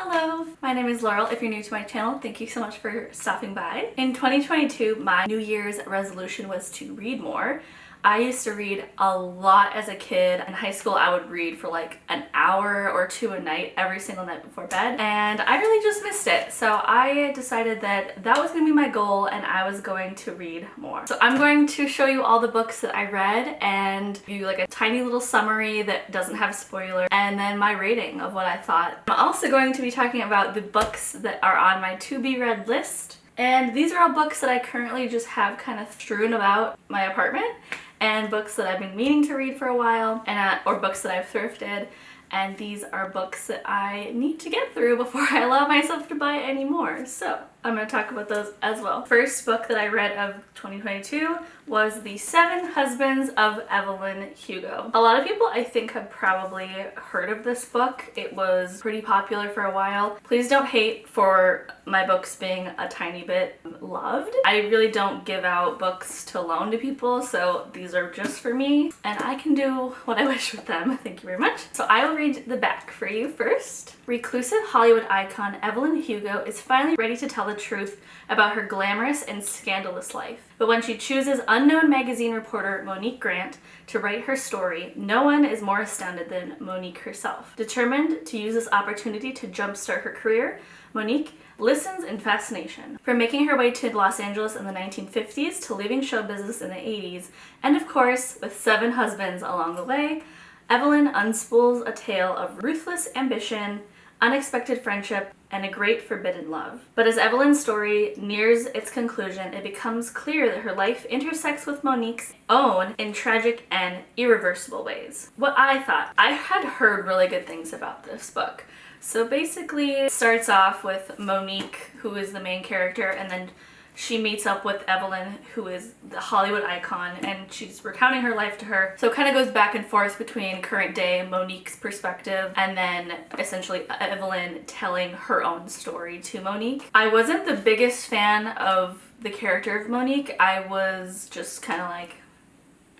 Hello, my name is Laurel. If you're new to my channel, thank you so much for stopping by. In 2022, my New Year's resolution was to read more. I used to read a lot as a kid. In high school, I would read for like an hour or two a night, every single night before bed, and I really just missed it. So I decided that that was going to be my goal and I was going to read more. So I'm going to show you all the books that I read and give you like a tiny little summary that doesn't have spoilers, and then my rating of what I thought. I'm also going to be talking about the books that are on my to-be-read list. And these are all books that I currently just have kind of strewn about my apartment, and books that I've been meaning to read for a while, and or books that I've thrifted. And these are books that I need to get through before I allow myself to buy any more. So I'm going to talk about those as well. First book that I read of 2022 was The 7 Husbands of Evelyn Hugo. A lot of people I think have probably heard of this book. It was pretty popular for a while. Please don't hate for my books being a tiny bit loved. I really don't give out books to loan to people, so these are just for me and I can do what I wish with them. Thank you very much. So I will read the back for you first. Reclusive Hollywood icon Evelyn Hugo is finally ready to tell the truth about her glamorous and scandalous life. But when she chooses unknown magazine reporter Monique Grant to write her story, no one is more astounded than Monique herself. Determined to use this opportunity to jumpstart her career, Monique listens in fascination. From making her way to Los Angeles in the 1950s to leaving show business in the 80s, and of course, with 7 husbands along the way, Evelyn unspools a tale of ruthless ambition, unexpected friendship, and a great forbidden love. But as Evelyn's story nears its conclusion, it becomes clear that her life intersects with Monique's own in tragic and irreversible ways. What I thought, I had heard really good things about this book. So basically, it starts off with Monique, who is the main character, and then she meets up with Evelyn, who is the Hollywood icon, and she's recounting her life to her. So it kind of goes back and forth between current day Monique's perspective and then essentially Evelyn telling her own story to Monique. I wasn't the biggest fan of the character of Monique. I was just kind of like,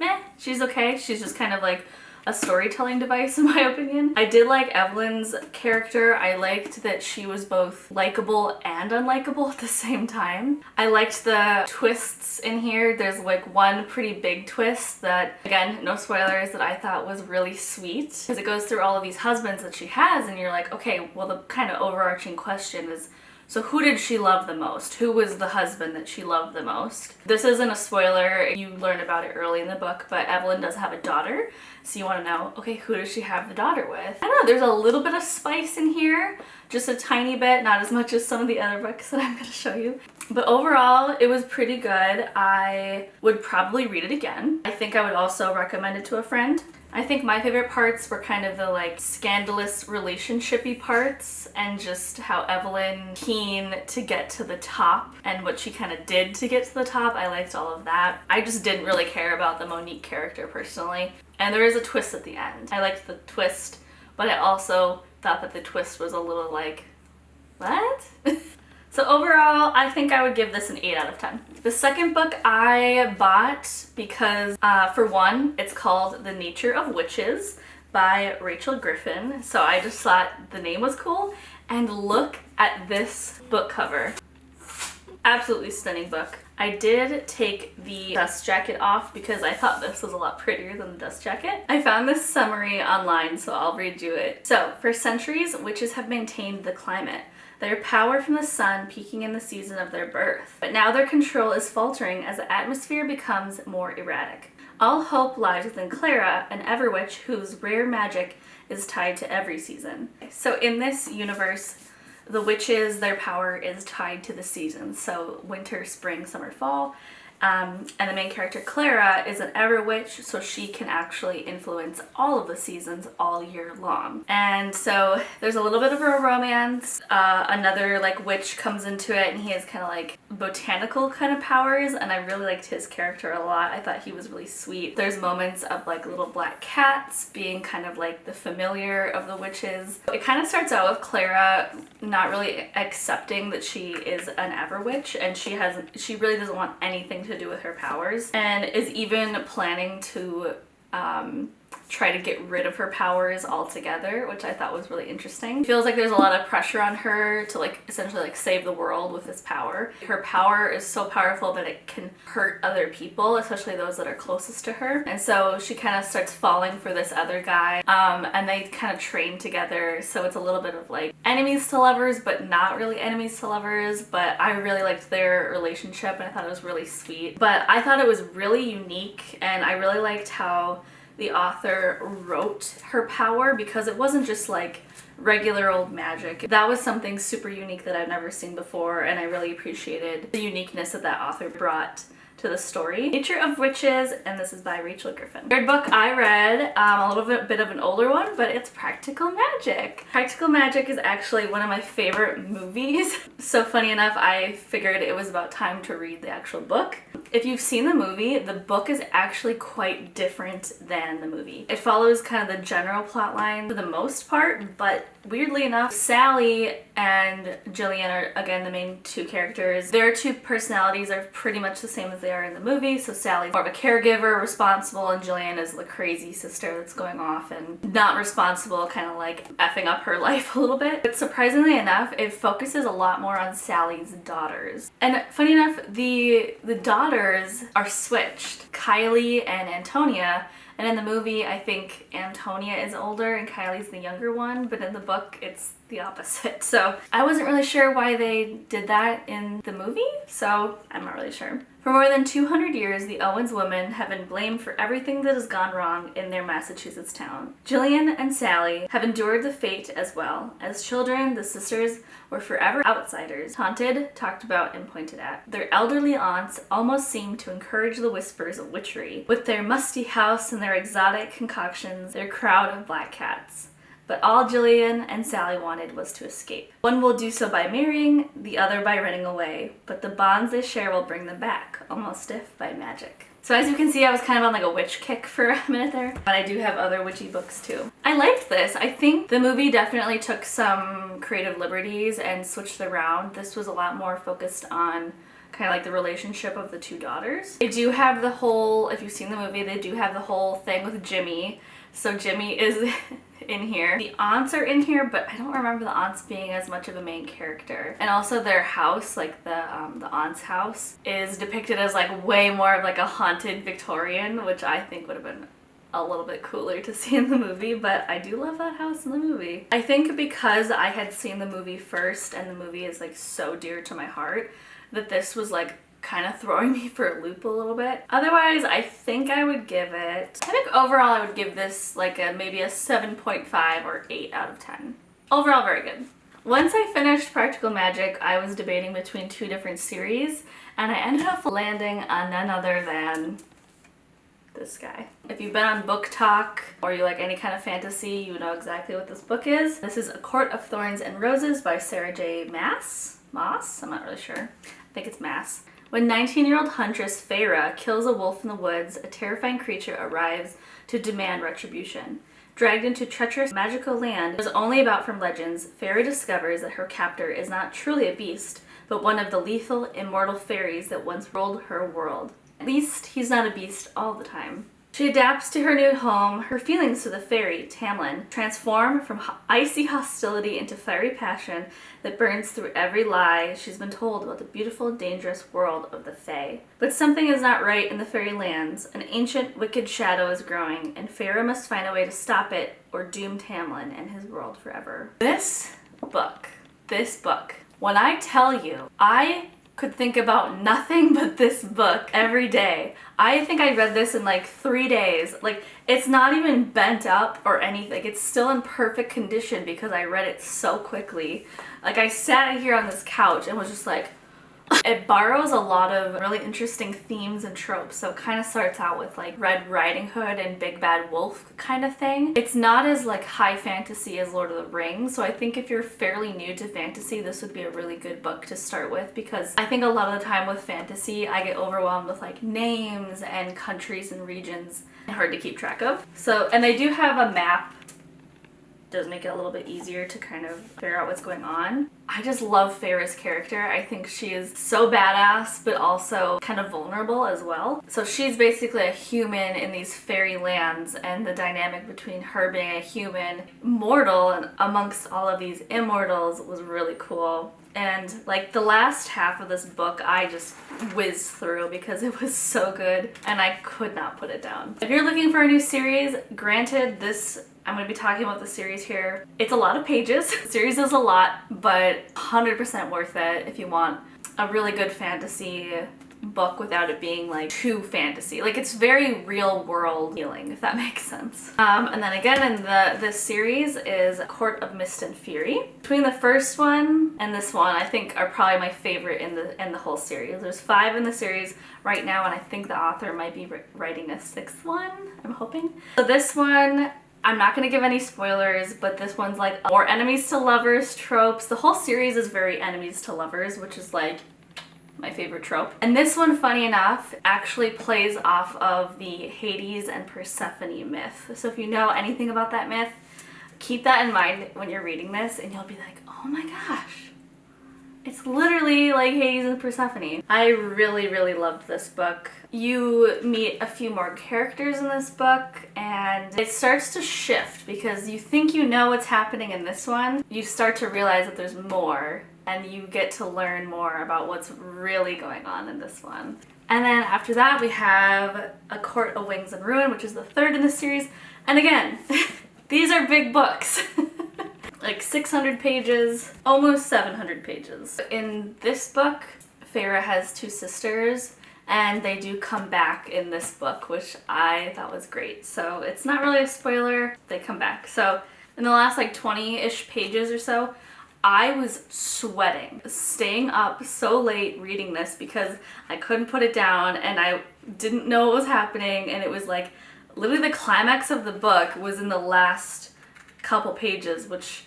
meh, she's okay. She's just kind of like a storytelling device in my opinion. I did like Evelyn's character. I liked that she was both likable and unlikable at the same time. I liked the twists in here. There's like one pretty big twist that, again, no spoilers, that I thought was really sweet, because it goes through all of these husbands that she has and you're like, okay, well, the kind of overarching question is, so who did she love the most? Who was the husband that she loved the most? This isn't a spoiler, you learn about it early in the book, but Evelyn does have a daughter, so you want to know, okay, who does she have the daughter with? I don't know, there's a little bit of spice in here, just a tiny bit, not as much as some of the other books that I'm going to show you. But overall, it was pretty good. I would probably read it again. I think I would also recommend it to a friend. I think my favorite parts were kind of the like scandalous relationshipy parts, and just how Evelyn keen to get to the top and what she kind of did to get to the top. I liked all of that. I just didn't really care about the Monique character personally. And there is a twist at the end. I liked the twist, but I also thought that the twist was a little like, what? So overall, I think I would give this an 8 out of 10. The second book I bought because, for one, it's called The Nature of Witches by Rachel Griffin. So I just thought the name was cool. And look at this book cover. Absolutely stunning book. I did take the dust jacket off because I thought this was a lot prettier than the dust jacket. I found this summary online, so I'll read you it. So, for centuries, witches have maintained the climate, their power from the sun peaking in the season of their birth. But now their control is faltering as the atmosphere becomes more erratic. All hope lies within Clara, an Everwitch whose rare magic is tied to every season. So in this universe, the witches, their power is tied to the seasons. So winter, spring, summer, fall. And the main character, Clara, is an Everwitch, so she can actually influence all of the seasons all year long. And so there's a little bit of a romance. Another like witch comes into it, and he has kind of like botanical kind of powers, and I really liked his character a lot. I thought he was really sweet. There's moments of like little black cats being kind of like the familiar of the witches. It kind of starts out with Clara not really accepting that she is an Everwitch, and she really doesn't want anything to do with her powers, and is even planning to try to get rid of her powers altogether, which I thought was really interesting. It feels like there's a lot of pressure on her to like essentially like save the world with this power. Her power is so powerful that it can hurt other people, especially those that are closest to her. And so she kind of starts falling for this other guy, and they kind of train together. So it's a little bit of like enemies to lovers, but not really enemies to lovers. But I really liked their relationship and I thought it was really sweet. But I thought it was really unique, and I really liked how the author wrote her power, because it wasn't just like regular old magic. That was something super unique that I've never seen before, and I really appreciated the uniqueness that that author brought to the story. Nature of Witches, and this is by Rachel Griffin. Third book I read, a little bit of an older one, but it's Practical Magic. Practical Magic is actually one of my favorite movies. So funny enough, I figured it was about time to read the actual book. If you've seen the movie, the book is actually quite different than the movie. It follows kind of the general plot line for the most part, but weirdly enough, Sally and Jillian are, again, the main two characters. Their two personalities are pretty much the same as they are in the movie. So Sally's more of a caregiver, responsible, and Jillian is the crazy sister that's going off and not responsible, kind of like effing up her life a little bit. But surprisingly enough, it focuses a lot more on Sally's daughters. And funny enough, the daughters are switched. Kylie and Antonia. And in the movie, I think Antonia is older and Kylie's the younger one, but in the book, it's the opposite. So I wasn't really sure why they did that in the movie, so I'm not really sure. For more than 200 years, the Owens women have been blamed for everything that has gone wrong in their Massachusetts town. Jillian and Sally have endured the fate as well. As children, the sisters were forever outsiders, taunted, talked about, and pointed at. Their elderly aunts almost seemed to encourage the whispers of witchery, with their musty house and their exotic concoctions, their crowd of black cats. But all Jillian and Sally wanted was to escape. One will do so by marrying, the other by running away, but the bonds they share will bring them back, almost if by magic. So as you can see, I was kind of on like a witch kick for a minute there, but I do have other witchy books too. I liked this. I think the movie definitely took some creative liberties and switched it around. This was a lot more focused on kind of like the relationship of the two daughters. They do have the whole, if you've seen the movie, they do have the whole thing with Jimmy. So Jimmy is in here. The aunts are in here, but I don't remember the aunts being as much of a main character. And also their house, like the aunt's house, is depicted as like way more of like a haunted Victorian, which I think would have been a little bit cooler to see in the movie, but I do love that house in the movie. I think because I had seen the movie first and the movie is like so dear to my heart, that this was like kind of throwing me for a loop a little bit. Otherwise, I think I would give it, I think overall I would give this like maybe a 7.5 or 8 out of 10. Overall, very good. Once I finished Practical Magic, I was debating between two different series, and I ended up landing on none other than this guy. If you've been on Book Talk or you like any kind of fantasy, you know exactly what this book is. This is A Court of Thorns and Roses by Sarah J. Maas? I'm not really sure. I think it's Maas. When 19-year-old huntress Feyre kills a wolf in the woods, a terrifying creature arrives to demand retribution. Dragged into treacherous magical land that was only about from legends, Feyre discovers that her captor is not truly a beast, but one of the lethal, immortal fairies that once ruled her world. At least he's not a beast all the time. She adapts to her new home. Her feelings to the fairy, Tamlin, transform from icy hostility into fiery passion that burns through every lie she's been told about the beautiful, dangerous world of the Fae. But something is not right in the fairy lands. An ancient, wicked shadow is growing, and Feyre must find a way to stop it or doom Tamlin and his world forever. This book, when I tell you, I could think about nothing but this book every day. I think I read this in like 3 days. Like, it's not even bent up or anything. It's still in perfect condition because I read it so quickly. Like, I sat here on this couch and was just like, it borrows a lot of really interesting themes and tropes. So it kind of starts out with like Red Riding Hood and Big Bad Wolf kind of thing. It's not as like high fantasy as Lord of the Rings. So I think if you're fairly new to fantasy, this would be a really good book to start with, because I think a lot of the time with fantasy, I get overwhelmed with like names and countries and regions and hard to keep track of. So, and they do have a map does make it a little bit easier to kind of figure out what's going on. I just love Feyre's character. I think she is so badass, but also kind of vulnerable as well. So she's basically a human in these fairy lands, and the dynamic between her being a human mortal and amongst all of these immortals was really cool. And like the last half of this book, I just whizzed through because it was so good and I could not put it down. If you're looking for a new series, granted I'm going to be talking about the series here. It's a lot of pages. The series is a lot, but 100% worth it if you want a really good fantasy book without it being like too fantasy. Like it's very real world feeling, if that makes sense. And then again in this series is Court of Mist and Fury. Between the first one and this one, I think are probably my favorite in the whole series. There's 5 in the series right now, and I think the author might be writing a 6th one, I'm hoping. So this one, I'm not going to give any spoilers, but this one's like more enemies to lovers tropes. The whole series is very enemies to lovers, which is like my favorite trope. And this one, funny enough, actually plays off of the Hades and Persephone myth. So if you know anything about that myth, keep that in mind when you're reading this and you'll be like, oh my gosh, it's literally like Hades and Persephone. I really, really loved this book. You meet a few more characters in this book and it starts to shift because you think you know what's happening in this one. You start to realize that there's more, and you get to learn more about what's really going on in this one. And then after that we have A Court of Wings and Ruin, which is the 3rd in the series. And again, these are big books. Like 600 pages, almost 700 pages. In this book, Feyre has 2 sisters, and they do come back in this book, which I thought was great. So it's not really a spoiler, they come back. So in the last like 20-ish pages or so, I was sweating, staying up so late reading this because I couldn't put it down and I didn't know what was happening, and it was like literally the climax of the book was in the last couple pages, which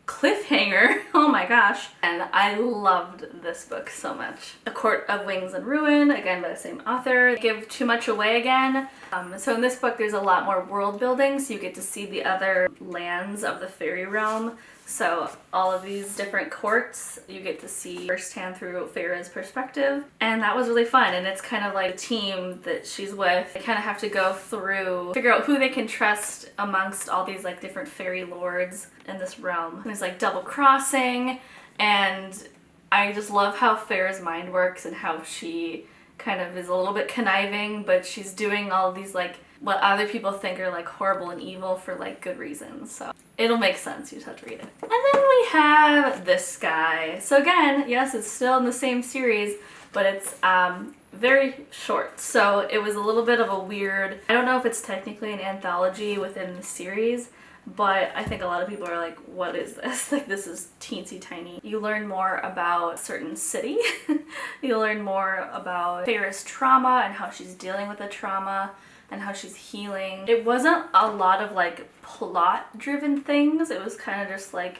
cliffhanger, oh my gosh. And I loved this book so much. A Court of Wings and Ruin, again by the same author. Give too much away again. So in this book there's a lot more world building, so you get to see the other lands of the fairy realm. So all of these different courts you get to see firsthand through Feyre's perspective, and that was really fun. And it's kind of like a team that she's with. They kind of have to go through, figure out who they can trust amongst all these like different fairy lords in this realm. There's like double crossing, and I just love how Feyre's mind works and how she kind of is a little bit conniving, but she's doing all of these like what other people think are like horrible and evil for like good reasons. So it'll make sense, you just have to read it. And then we have this guy. So again, yes, it's still in the same series, but it's very short. So it was a little bit of a weird, I don't know if it's technically an anthology within the series, but I think a lot of people are like, what is this? Like, this is teensy tiny. You learn more about a certain city. You learn more about Feyre's trauma and how she's dealing with the trauma and how she's healing. It wasn't a lot of like plot driven things. It was kind of just like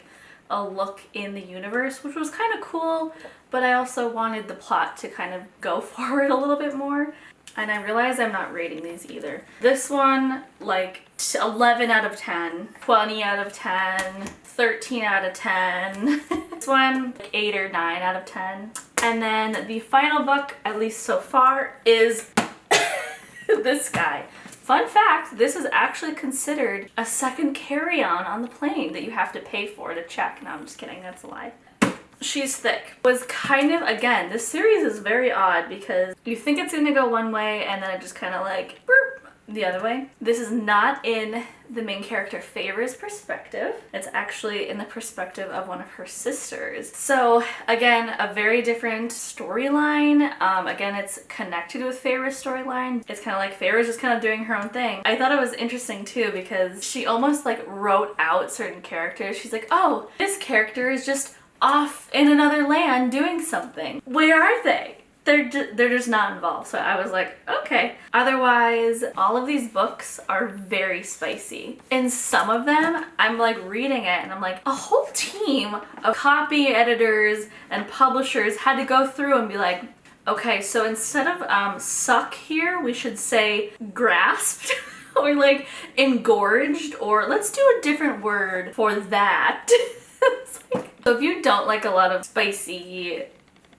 a look in the universe, which was kind of cool, but I also wanted the plot to kind of go forward a little bit more. And I realize I'm not rating these either. This one, like 11 out of 10, 20 out of 10, 13 out of 10. This one, like 8 or 9 out of 10. And then the final book, at least so far, is this guy. Fun fact, this is actually considered a second carry-on the plane that you have to pay for to check. No, I'm just kidding, that's a lie. She's Thick was kind of, again, this series is very odd because you think it's gonna go one way and then it just kind of like burp the other way. This is not in the main character Feyre's perspective. It's actually in the perspective of one of her sisters. So again, a very different storyline. Again, it's connected with Feyre's storyline. It's kind of like Feyre's just kind of doing her own thing. I thought it was interesting too because she almost like wrote out certain characters. She's like, oh, this character is just off in another land doing something. Where are they? They're just not involved. So I was like, okay. Otherwise, all of these books are very spicy. In some of them, I'm like reading it and I'm like, a whole team of copy editors and publishers had to go through and be like, okay, so instead of suck here, we should say grasped. or like engorged, or let's do a different word for that. So if you don't like a lot of spicy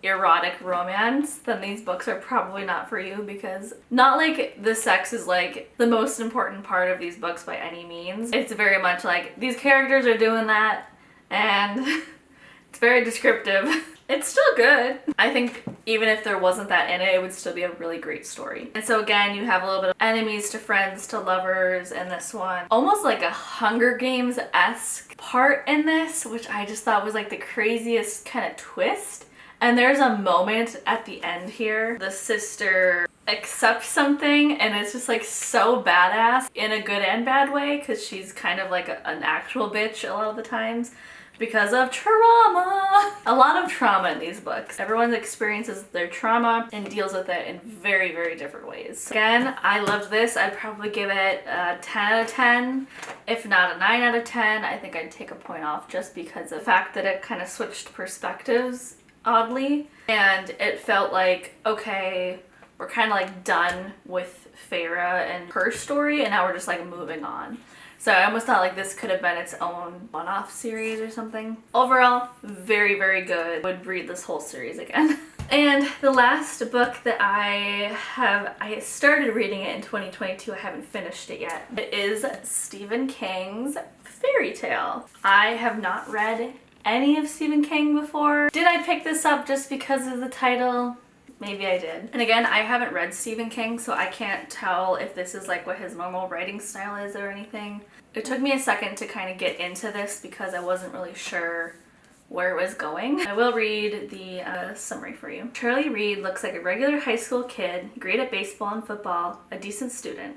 erotic romance, then these books are probably not for you, because not like the sex is like the most important part of these books by any means. It's very much like these characters are doing that and it's very descriptive. It's still good. I think even if there wasn't that in it, it would still be a really great story. And so again, you have a little bit of enemies to friends to lovers in this one. Almost like a Hunger Games-esque part in this, which I just thought was like the craziest kind of twist. And there's a moment at the end here, the sister accepts something and it's just like so badass in a good and bad way, because she's kind of like an actual bitch a lot of the times because of trauma. A lot of trauma in these books. Everyone experiences their trauma and deals with it in very, very different ways. Again, I loved this. I'd probably give it a 10 out of 10, if not a 9 out of 10. I think I'd take a point off just because of the fact that it kind of switched perspectives oddly, and it felt like, okay, we're kind of like done with Feyre and her story and now we're just like moving on. So I almost thought like this could have been its own one-off series or something. Overall, very, very good. Would read this whole series again. And the last book that I started reading it in 2022, I haven't finished it yet. It is Stephen King's Fairy Tale. I have not read any of Stephen King before. Did I pick this up just because of the title? Maybe I did. And again, I haven't read Stephen King, so I can't tell if this is like what his normal writing style is or anything. It took me a second to kind of get into this because I wasn't really sure where it was going. I will read the summary for you. Charlie Reed looks like a regular high school kid, great at baseball and football, a decent student.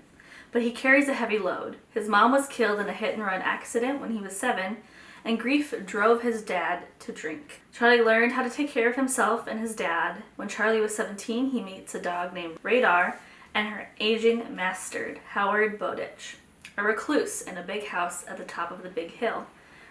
But he carries a heavy load. His mom was killed in a hit-and-run accident when he was 7, and grief drove his dad to drink. Charlie learned how to take care of himself and his dad. When Charlie was 17, he meets a dog named Radar and her aging master, Howard Bowditch, a recluse in a big house at the top of the big hill,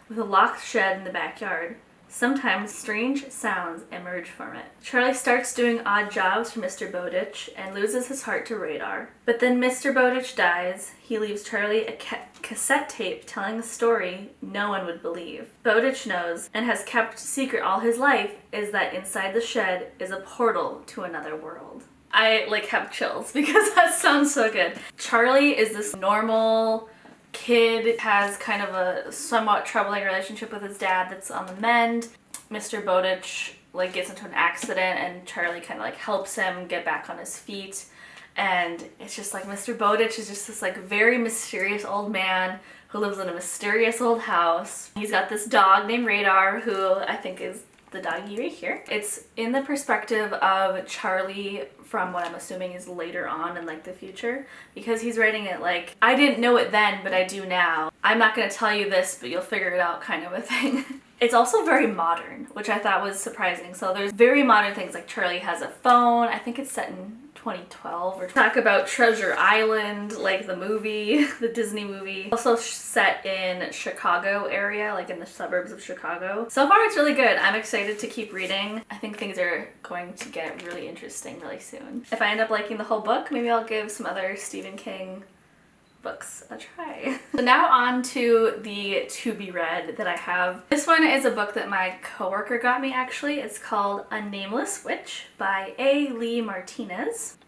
with a locked shed in the backyard. Sometimes strange sounds emerge from it. Charlie starts doing odd jobs for Mr. Bowditch and loses his heart to Radar. But then Mr. Bowditch dies. He leaves Charlie a cassette tape telling a story no one would believe. Bowditch knows, and has kept secret all his life, is that inside the shed is a portal to another world. I like have chills because that sounds so good. Charlie is this normal kid, has kind of a somewhat troubling relationship with his dad that's on the mend. Mr. Bowditch like gets into an accident and Charlie kind of like helps him get back on his feet, and it's just like Mr. Bowditch is just this like very mysterious old man who lives in a mysterious old house. He's got this dog named Radar, who I think is the doggy right here. It's in the perspective of Charlie from what I'm assuming is later on in like the future, because he's writing it like, I didn't know it then, but I do now. I'm not going to tell you this, but you'll figure it out kind of a thing. It's also very modern, which I thought was surprising. So there's very modern things like Charlie has a phone. I think it's set in 2012, or talk about Treasure Island, like the movie, the Disney movie. Also set in Chicago area, like in the suburbs of Chicago. So far it's really good. I'm excited to keep reading. I think things are going to get really interesting really soon. If I end up liking the whole book, maybe I'll give some other Stephen King books a try. So now on to the to be read that I have. This one is a book that my coworker got me actually. It's called A Nameless Witch by A. Lee Martinez.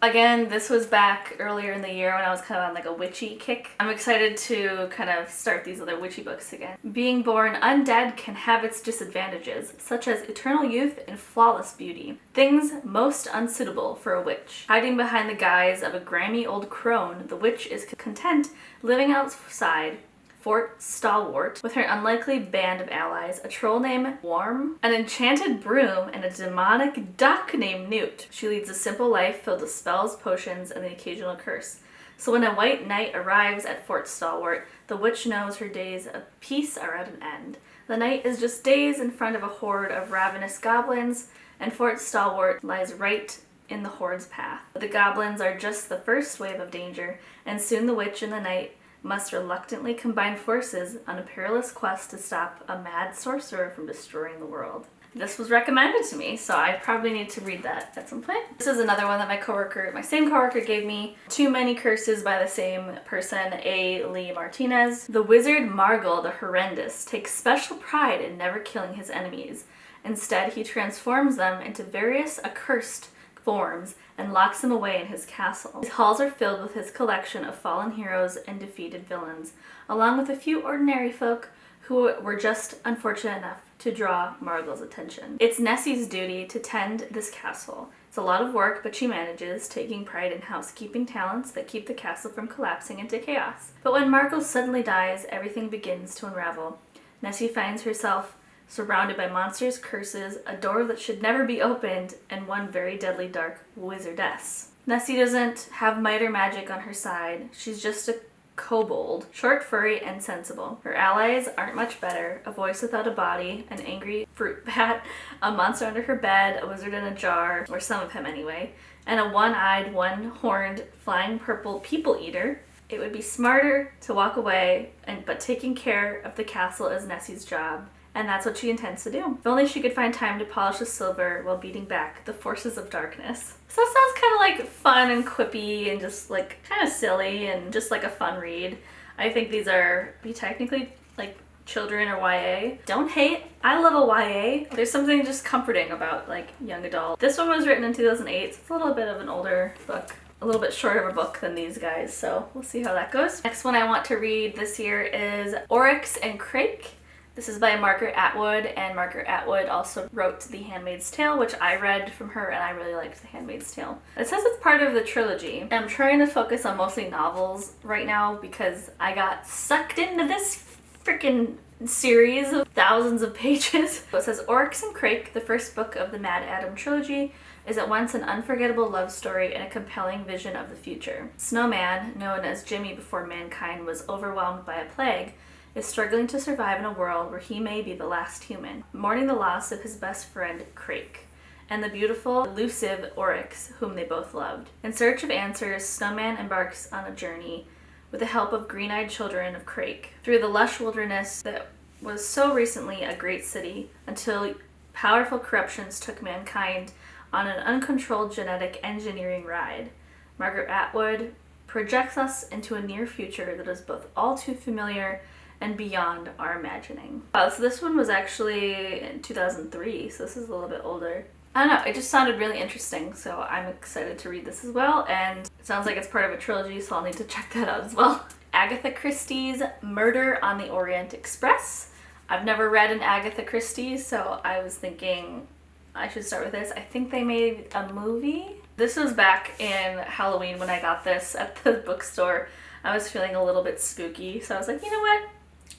Again, this was back earlier in the year when I was kind of on like a witchy kick. I'm excited to kind of start these other witchy books again. Being born undead can have its disadvantages, such as eternal youth and flawless beauty. Things most unsuitable for a witch. Hiding behind the guise of a grimy old crone, the witch is content living outside Fort Stalwart with her unlikely band of allies, a troll named Worm, an enchanted broom, and a demonic duck named Newt. She leads a simple life filled with spells, potions, and the occasional curse. So when a white knight arrives at Fort Stalwart, the witch knows her days of peace are at an end. The knight is just days in front of a horde of ravenous goblins, and Fort Stalwart lies right in the horde's path. But the goblins are just the first wave of danger, and soon the witch and the knight must reluctantly combine forces on a perilous quest to stop a mad sorcerer from destroying the world. this was recommended to me, so I probably need to read that at some point. This is another one that my same coworker gave me. Too Many Curses by the same person, A. Lee Martinez. The wizard Margle the Horrendous takes special pride in never killing his enemies. Instead, he transforms them into various accursed forms and locks them away in his castle. His halls are filled with his collection of fallen heroes and defeated villains, along with a few ordinary folk who were just unfortunate enough to draw Margle's attention. It's Nessie's duty to tend this castle. It's a lot of work, but she manages, taking pride in housekeeping talents that keep the castle from collapsing into chaos. But when Margle suddenly dies, everything begins to unravel. Nessie finds herself surrounded by monsters, curses, a door that should never be opened, and one very deadly dark wizardess. Nessie doesn't have might or magic on her side. She's just a kobold, short, furry, and sensible. Her allies aren't much better: a voice without a body, an angry fruit bat, a monster under her bed, a wizard in a jar, or some of him anyway, and a one-eyed, one-horned, flying purple people eater. It would be smarter to walk away, but taking care of the castle is Nessie's job, and that's what she intends to do. If only she could find time to polish the silver while beating back the forces of darkness. So it sounds kind of like fun and quippy and just like kind of silly and just like a fun read. I think these are technically like children or YA. Don't hate, I love a YA. There's something just comforting about like young adult. This one was written in 2008, so it's a little bit of an older book. A little bit shorter of a book than these guys, so we'll see how that goes. Next one I want to read this year is Oryx and Crake. This is by Margaret Atwood, and Margaret Atwood also wrote The Handmaid's Tale, which I read from her, and I really liked The Handmaid's Tale. It says it's part of the trilogy. I'm trying to focus on mostly novels right now because I got sucked into this freaking series of thousands of pages. So it says Oryx and Crake, the first book of the Mad Adam trilogy, is at once an unforgettable love story and a compelling vision of the future. Snowman, known as Jimmy before mankind was overwhelmed by a plague, is struggling to survive in a world where he may be the last human, mourning the loss of his best friend, Crake, and the beautiful, elusive Oryx, whom they both loved. In search of answers, Snowman embarks on a journey with the help of green-eyed children of Crake through the lush wilderness that was so recently a great city, until powerful corruptions took mankind on an uncontrolled genetic engineering ride. Margaret Atwood projects us into a near future that is both all too familiar and beyond our imagining. Wow, so this one was actually in 2003, so this is a little bit older. I don't know, it just sounded really interesting, so I'm excited to read this as well, and it sounds like it's part of a trilogy, so I'll need to check that out as well. Agatha Christie's Murder on the Orient Express. I've never read an Agatha Christie, so I was thinking I should start with this. I think they made a movie. This was back in Halloween when I got this at the bookstore. I was feeling a little bit spooky, so I was like, you know what?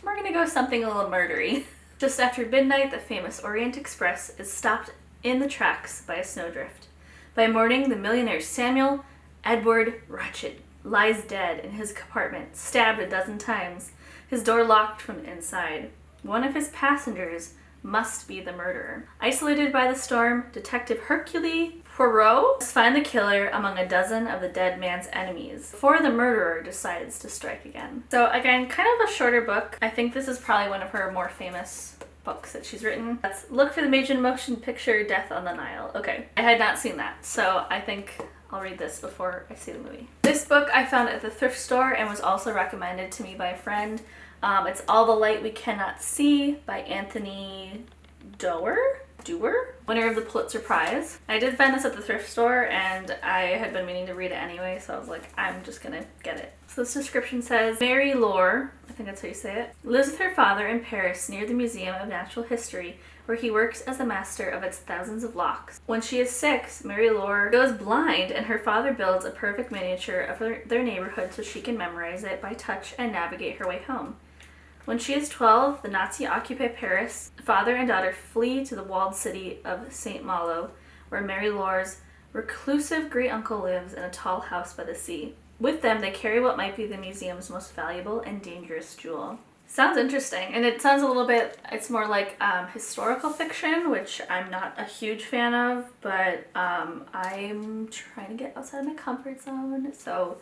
We're gonna go something a little murdery. Just after midnight, the famous Orient Express is stopped in the tracks by a snowdrift. By morning, the millionaire Samuel Edward Ratchet lies dead in his compartment, stabbed a dozen times, his door locked from the inside. One of his passengers must be the murderer. Isolated by the storm, Detective Hercule Poirot must find the killer among a dozen of the dead man's enemies before the murderer decides to strike again. So again, kind of a shorter book. I think this is probably one of her more famous books that she's written. Let's look for the major motion picture Death on the Nile. Okay, I had not seen that, so I think I'll read this before I see the movie. This book I found at the thrift store and was also recommended to me by a friend. It's All the Light We Cannot See by Anthony Doerr, winner of the Pulitzer Prize. I did find this at the thrift store and I had been meaning to read it anyway, so I was like, I'm just gonna get it. So this description says, Mary Laure, I think that's how you say it, lives with her father in Paris near the Museum of Natural History, where he works as the master of its thousands of locks. When she is 6, Mary Laure goes blind and her father builds a perfect miniature of their neighborhood so she can memorize it by touch and navigate her way home. When she is 12, the Nazi-occupied Paris, father and daughter flee to the walled city of St. Malo, where Mary Laure's reclusive great-uncle lives in a tall house by the sea. With them, they carry what might be the museum's most valuable and dangerous jewel. Sounds interesting, and it sounds a little bit, it's more like historical fiction, which I'm not a huge fan of, but I'm trying to get outside my comfort zone, so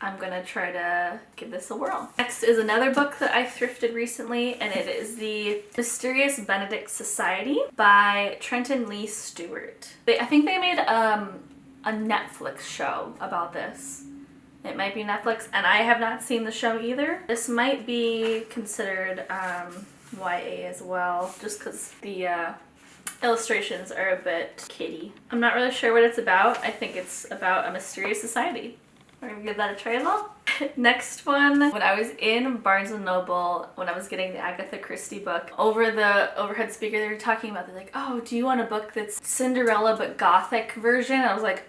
I'm gonna try to give this a whirl. Next is another book that I thrifted recently, and it is The Mysterious Benedict Society by Trenton Lee Stewart. I think they made a Netflix show about this. It might be Netflix, and I have not seen the show either. This might be considered YA as well, just because the illustrations are a bit kiddie. I'm not really sure what it's about. I think it's about a mysterious society. We're gonna give that a try as well. Next one, when I was in Barnes & Noble, when I was getting the Agatha Christie book, over the overhead speaker they were talking about, they're like, oh, do you want a book that's Cinderella but gothic version? I was like,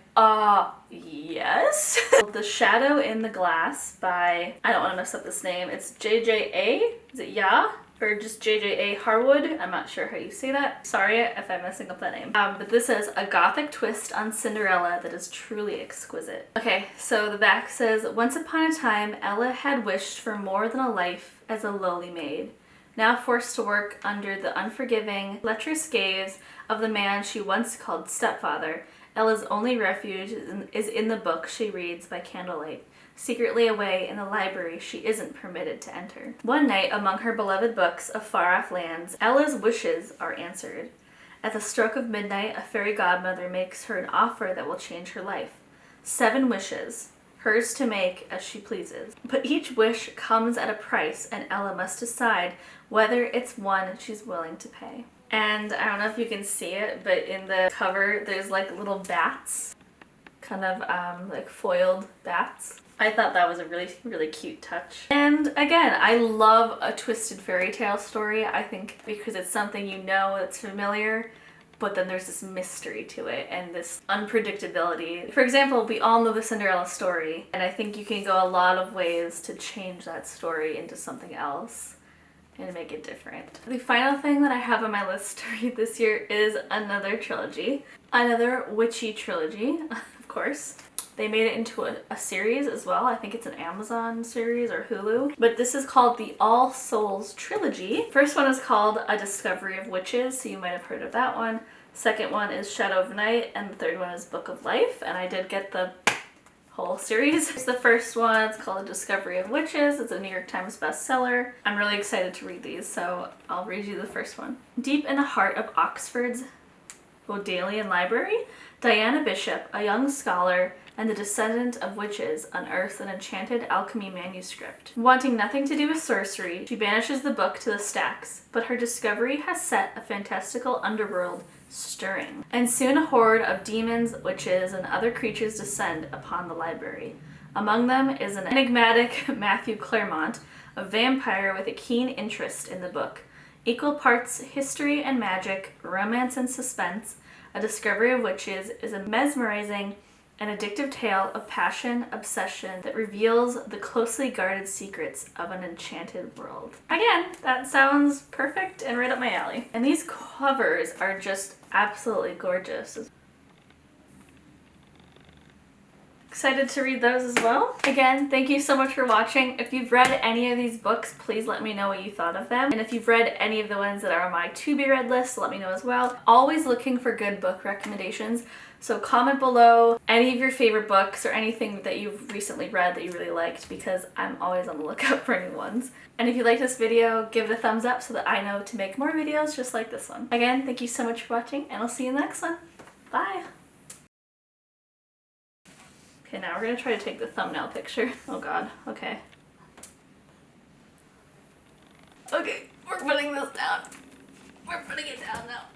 yes. The Shadow in the Glass by, I don't want to mess up this name, it's JJA, is it Ya? Or just JJA Harwood. I'm not sure how you say that. Sorry if I'm messing up that name. But this is a gothic twist on Cinderella that is truly exquisite. Okay, so the back says, once upon a time, Ella had wished for more than a life as a lowly maid. Now forced to work under the unforgiving, lecherous gaze of the man she once called stepfather, Ella's only refuge is in the book she reads by candlelight. Secretly away in the library she isn't permitted to enter. One night, among her beloved books of far-off lands, Ella's wishes are answered. At the stroke of midnight, a fairy godmother makes her an offer that will change her life. 7 wishes, hers to make as she pleases. But each wish comes at a price, and Ella must decide whether it's one she's willing to pay. And I don't know if you can see it, but in the cover there's like little bats, kind of like foiled bats. I thought that was a really, really cute touch. And again, I love a twisted fairy tale story. I think because it's something you know that's familiar, but then there's this mystery to it and this unpredictability. For example, we all know the Cinderella story, and I think you can go a lot of ways to change that story into something else and make it different. The final thing that I have on my list to read this year is another trilogy. Another witchy trilogy, of course. They made it into a series as well. I think it's an Amazon series or Hulu. But this is called the All Souls Trilogy. First one is called A Discovery of Witches, so you might have heard of that one. Second one is Shadow of Night, and the third one is Book of Life, and I did get the whole series. It's the first one. It's called A Discovery of Witches. It's a New York Times bestseller. I'm really excited to read these, so I'll read you the first one. Deep in the heart of Oxford's Bodleian Library, Diana Bishop, a young scholar and the descendant of witches, unearths an enchanted alchemy manuscript. Wanting nothing to do with sorcery, she banishes the book to the stacks, but her discovery has set a fantastical underworld stirring, and soon a horde of demons, witches, and other creatures descend upon the library. Among them is an enigmatic Matthew Claremont, a vampire with a keen interest in the book. Equal parts history and magic, romance and suspense, A Discovery of Witches is a mesmerizing and addictive tale of passion, obsession that reveals the closely guarded secrets of an enchanted world. Again, that sounds perfect and right up my alley. And these covers are just absolutely gorgeous. Excited to read those as well. Again, thank you so much for watching. If you've read any of these books, please let me know what you thought of them. And if you've read any of the ones that are on my to-be-read list, let me know as well. Always looking for good book recommendations. So comment below any of your favorite books or anything that you've recently read that you really liked, because I'm always on the lookout for new ones. And if you like this video, give it a thumbs up so that I know to make more videos just like this one. Again, thank you so much for watching, and I'll see you in the next one. Bye! Okay, now we're gonna try to take the thumbnail picture. Oh god, okay. Okay, we're putting this down. We're putting it down now.